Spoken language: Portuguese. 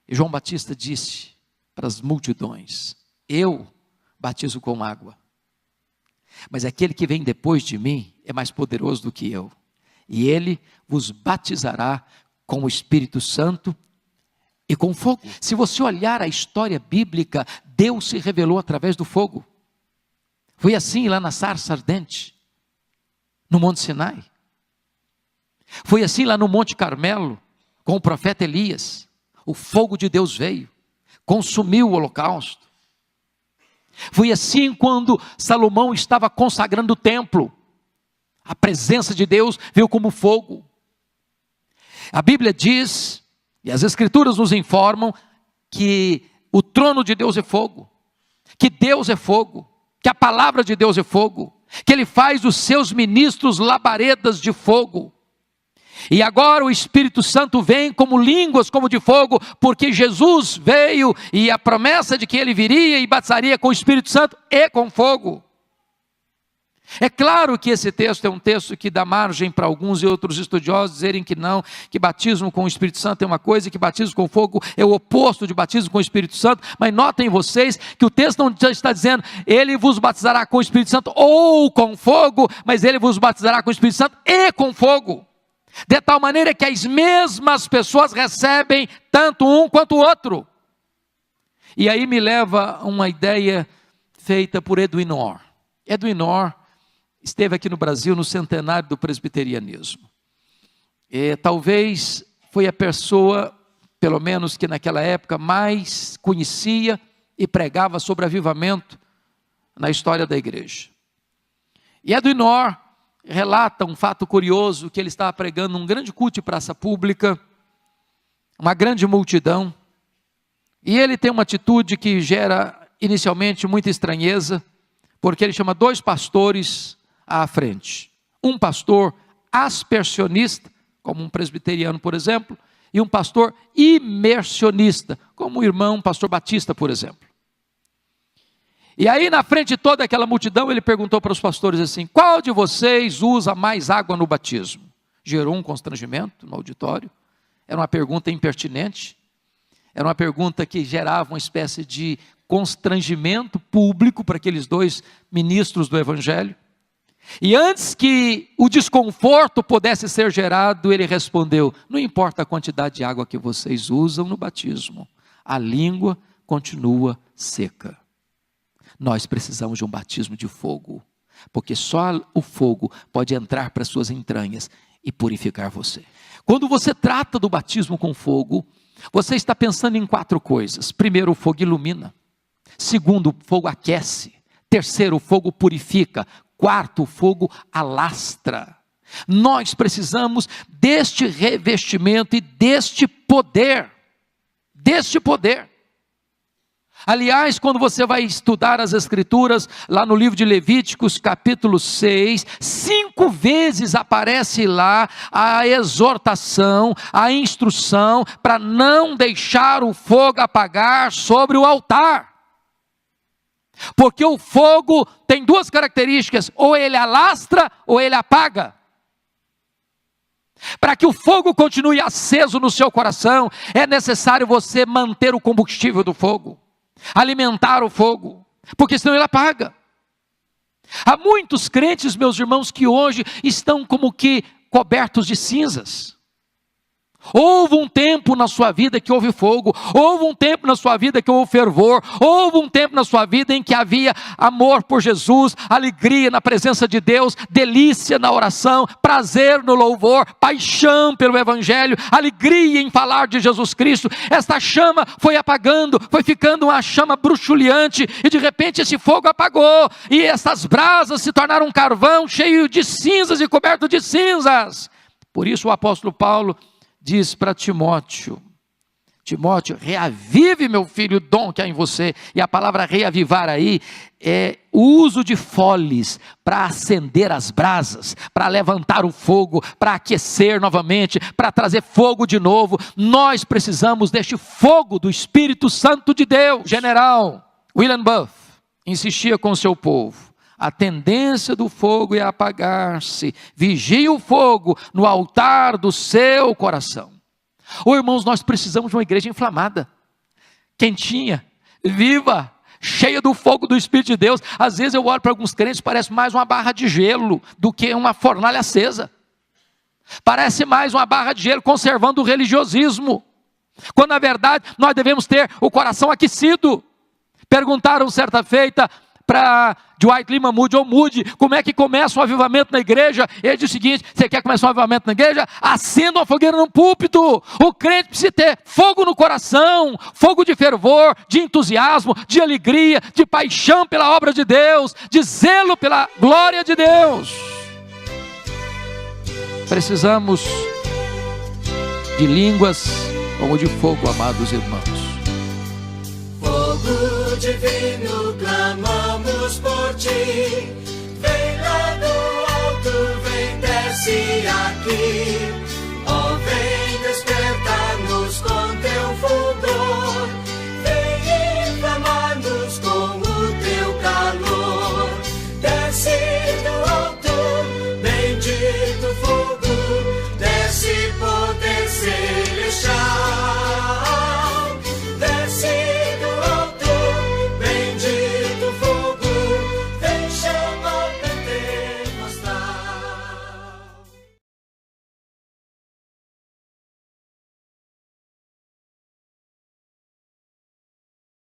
E João Batista disse para as multidões: eu batizo com água, mas aquele que vem depois de mim é mais poderoso do que eu, e ele vos batizará com o Espírito Santo e com fogo. Se você olhar a história bíblica, Deus se revelou através do fogo. Foi assim lá na sarça ardente, no Monte Sinai. Foi assim lá no Monte Carmelo, com o profeta Elias. O fogo de Deus veio, consumiu o holocausto. Foi assim quando Salomão estava consagrando o templo. A presença de Deus veio como fogo. A Bíblia diz, e as Escrituras nos informam, que o trono de Deus é fogo, que Deus é fogo, que a palavra de Deus é fogo, que Ele faz dos seus ministros labaredas de fogo. E agora o Espírito Santo vem como línguas como de fogo, porque Jesus veio e a promessa de que Ele viria e batizaria com o Espírito Santo e com fogo. É claro que esse texto é um texto que dá margem para alguns e outros estudiosos dizerem que não, que batismo com o Espírito Santo é uma coisa e que batismo com fogo é o oposto de batismo com o Espírito Santo. Mas notem vocês que o texto não está dizendo Ele vos batizará com o Espírito Santo ou com fogo, mas Ele vos batizará com o Espírito Santo e com fogo. De tal maneira que as mesmas pessoas recebem tanto um quanto o outro. E aí me leva a uma ideia feita por Edwin Orr. Edwin Orr esteve aqui no Brasil no centenário do presbiterianismo. Talvez foi a pessoa, pelo menos que naquela época, mais conhecia e pregava sobre avivamento na história da igreja. E Edwin Orr relata um fato curioso, que ele estava pregando num grande culto de praça pública, uma grande multidão, e ele tem uma atitude que gera inicialmente muita estranheza, porque ele chama dois pastores à frente, um pastor aspersionista, como um presbiteriano, por exemplo, e um pastor imersionista, como o irmão pastor Batista, por exemplo. E aí na frente de toda aquela multidão, ele perguntou para os pastores assim: qual de vocês usa mais água no batismo? Gerou um constrangimento no auditório, era uma pergunta impertinente, era uma pergunta que gerava uma espécie de constrangimento público para aqueles dois ministros do Evangelho. E antes que o desconforto pudesse ser gerado, ele respondeu: não importa a quantidade de água que vocês usam no batismo, a língua continua seca. Nós precisamos de um batismo de fogo, porque só o fogo pode entrar para as suas entranhas e purificar você. Quando você trata do batismo com fogo, você está pensando em 4 coisas. Primeiro, o fogo ilumina. Segundo, o fogo aquece. Terceiro, o fogo purifica. Quarto, o fogo alastra. Nós precisamos deste revestimento e deste poder. Deste poder. Aliás, quando você vai estudar as Escrituras, lá no livro de Levíticos, capítulo 6, 5 vezes aparece lá a exortação, a instrução, para não deixar o fogo apagar sobre o altar. Porque o fogo tem 2 características: ou ele alastra, ou ele apaga. Para que o fogo continue aceso no seu coração, é necessário você manter o combustível do fogo, alimentar o fogo, porque senão ele apaga. Há muitos crentes, meus irmãos, que hoje estão como que cobertos de cinzas. Houve um tempo na sua vida que houve fogo, houve um tempo na sua vida que houve fervor, houve um tempo na sua vida em que havia amor por Jesus, alegria na presença de Deus, delícia na oração, prazer no louvor, paixão pelo Evangelho, alegria em falar de Jesus Cristo. Esta chama foi apagando, foi ficando uma chama bruxuleante, e de repente esse fogo apagou, e essas brasas se tornaram um carvão cheio de cinzas e coberto de cinzas. Por isso o apóstolo Paulo diz para Timóteo: Timóteo, reavive, meu filho, o dom que há em você. E a palavra reavivar aí é o uso de foles para acender as brasas, para levantar o fogo, para aquecer novamente, para trazer fogo de novo. Nós precisamos deste fogo do Espírito Santo de Deus. General William Booth insistia com o seu povo: a tendência do fogo é apagar-se. Vigie o fogo no altar do seu coração. Irmãos, nós precisamos de uma igreja inflamada. quentinha, viva, cheia do fogo do Espírito de Deus. Às vezes eu olho para alguns crentes, parece mais uma barra de gelo do que uma fornalha acesa. Parece mais uma barra de gelo conservando o religiosismo, quando na verdade nós devemos ter o coração aquecido. Perguntaram certa feita para Dwight Lyman Moody, como é que começa um avivamento na igreja? Ele diz o seguinte: você quer começar um avivamento na igreja? Acenda uma fogueira no púlpito. O crente precisa ter fogo no coração, fogo de fervor, de entusiasmo, de alegria, de paixão pela obra de Deus, de zelo pela glória de Deus. Precisamos de línguas como de fogo, amados irmãos. Fogo divino, clamamos por ti. Vem lá do alto, vem, desce aqui.